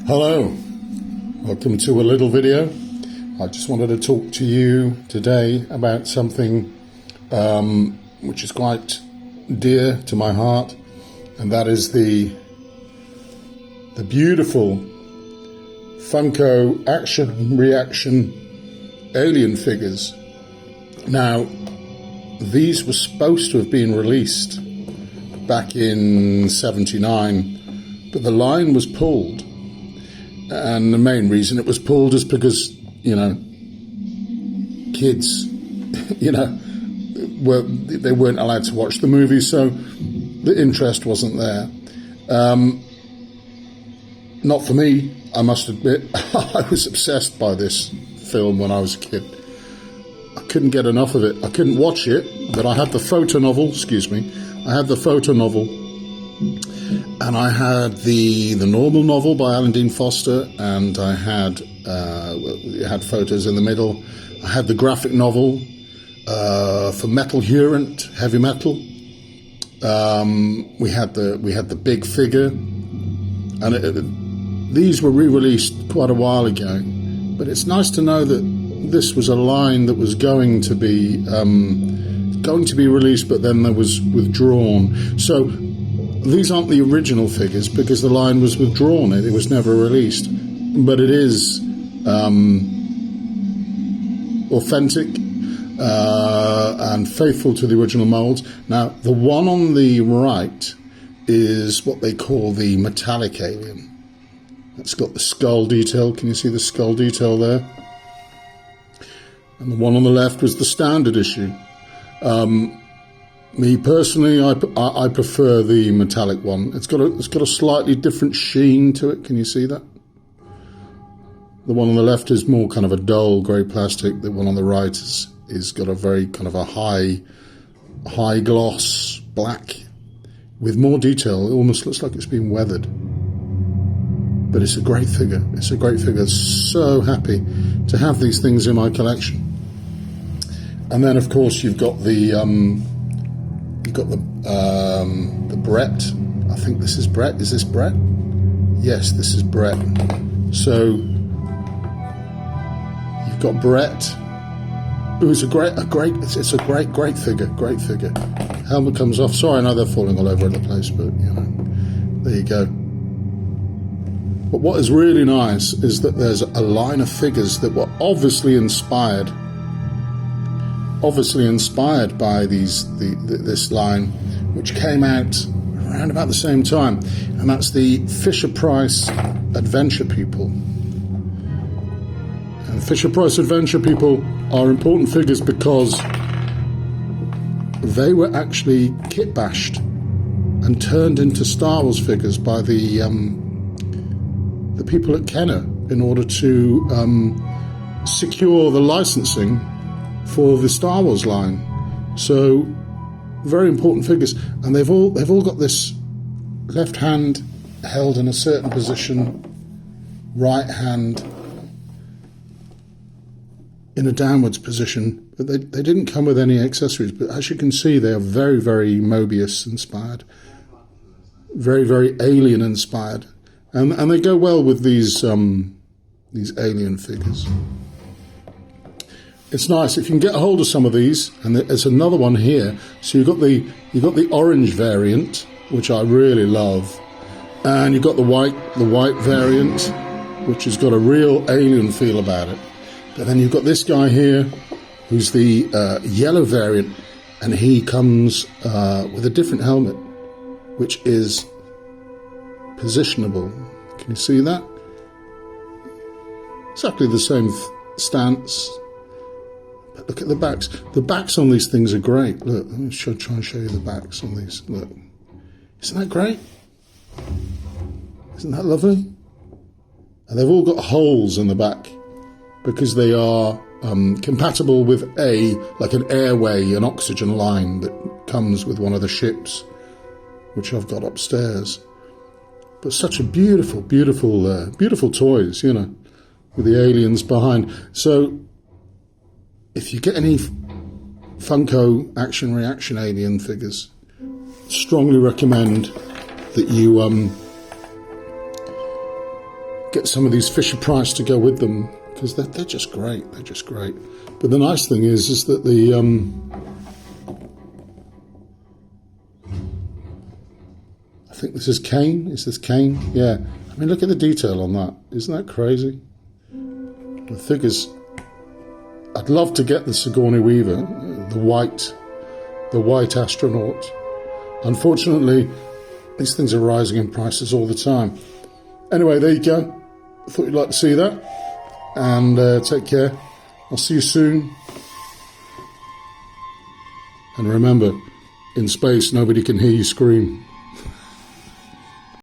Hello, welcome to a little video. I just wanted to talk to you today about something which is quite dear to my heart, and that is the beautiful Funko Action Reaction alien figures. Now, these were supposed to have been released back in '79, but the line was pulled. And the main reason it was pulled is because, kids, they weren't allowed to watch the movie, so the interest wasn't there. Not for me, I must admit. I was obsessed by this film when I was a kid. I couldn't get enough of it. I couldn't watch it, but I had the photo novel, and I had the normal novel by Alan Dean Foster, and I had it had photos in the middle. I had the graphic novel for Metal Hurlant, heavy metal. We had the big figure, and these were re-released quite a while ago. But it's nice to know that this was a line that was going to be released, but then there was withdrawn. So these aren't the original figures because the line was withdrawn. It was never released, but it is authentic and faithful to the original molds. Now, the one on the right is what they call the metallic alien. It's got the skull detail. Can you see the skull detail there? And the one on the left was the standard issue. Me personally, I prefer the metallic one. It's got a slightly different sheen to it. Can you see that? The one on the left is more kind of a dull grey plastic. The one on the right is got a very kind of a high gloss black with more detail. It almost looks like it's been weathered. But it's a great figure. It's a great figure. So happy to have these things in my collection. And then, of course, you've got the Brett. I think this is Brett. Is this Brett? Yes, this is Brett. So you've got Brett, who's a great figure. Great figure. Helmet comes off. Sorry, I know they're falling all over the place, but there you go. But what is really nice is that there's a line of figures that were obviously inspired by this line, which came out around about the same time, and that's the Fisher-Price Adventure People. And Fisher-Price Adventure People are important figures because they were actually kit-bashed and turned into Star Wars figures by the people at Kenner in order to secure the licensing for the Star Wars line. So very important figures, and they've all got this left hand held in a certain position, right hand in a downwards position, but they didn't come with any accessories. But as you can see, they are very, very Mobius inspired, very, very Alien inspired, and they go well with these alien figures. It's nice if you can get a hold of some of these, and there's another one here. So you've got the orange variant, which I really love, and you've got the white variant, which has got a real alien feel about it. But then you've got this guy here, who's the yellow variant, and he comes with a different helmet, which is positionable. Can you see that? Exactly the same stance. But look at the backs. The backs on these things are great. Look, let me try and show you the backs on these. Look. Isn't that great? Isn't that lovely? And they've all got holes in the back because they are compatible with like an airway, an oxygen line that comes with one of the ships, which I've got upstairs. But such a beautiful toys, with the aliens behind. So if you get any Funko Action Reaction alien figures, strongly recommend that you get some of these Fisher-Price to go with them, because they're just great. They're just great. But the nice thing is that the I think this is cane. Is this cane? Yeah. I mean, look at the detail on that. Isn't that crazy? The thing is, I'd love to get the Sigourney Weaver, the white astronaut. Unfortunately, these things are rising in prices all the time. Anyway, there you go. I thought you'd like to see that. And take care. I'll see you soon. And remember, in space, nobody can hear you scream.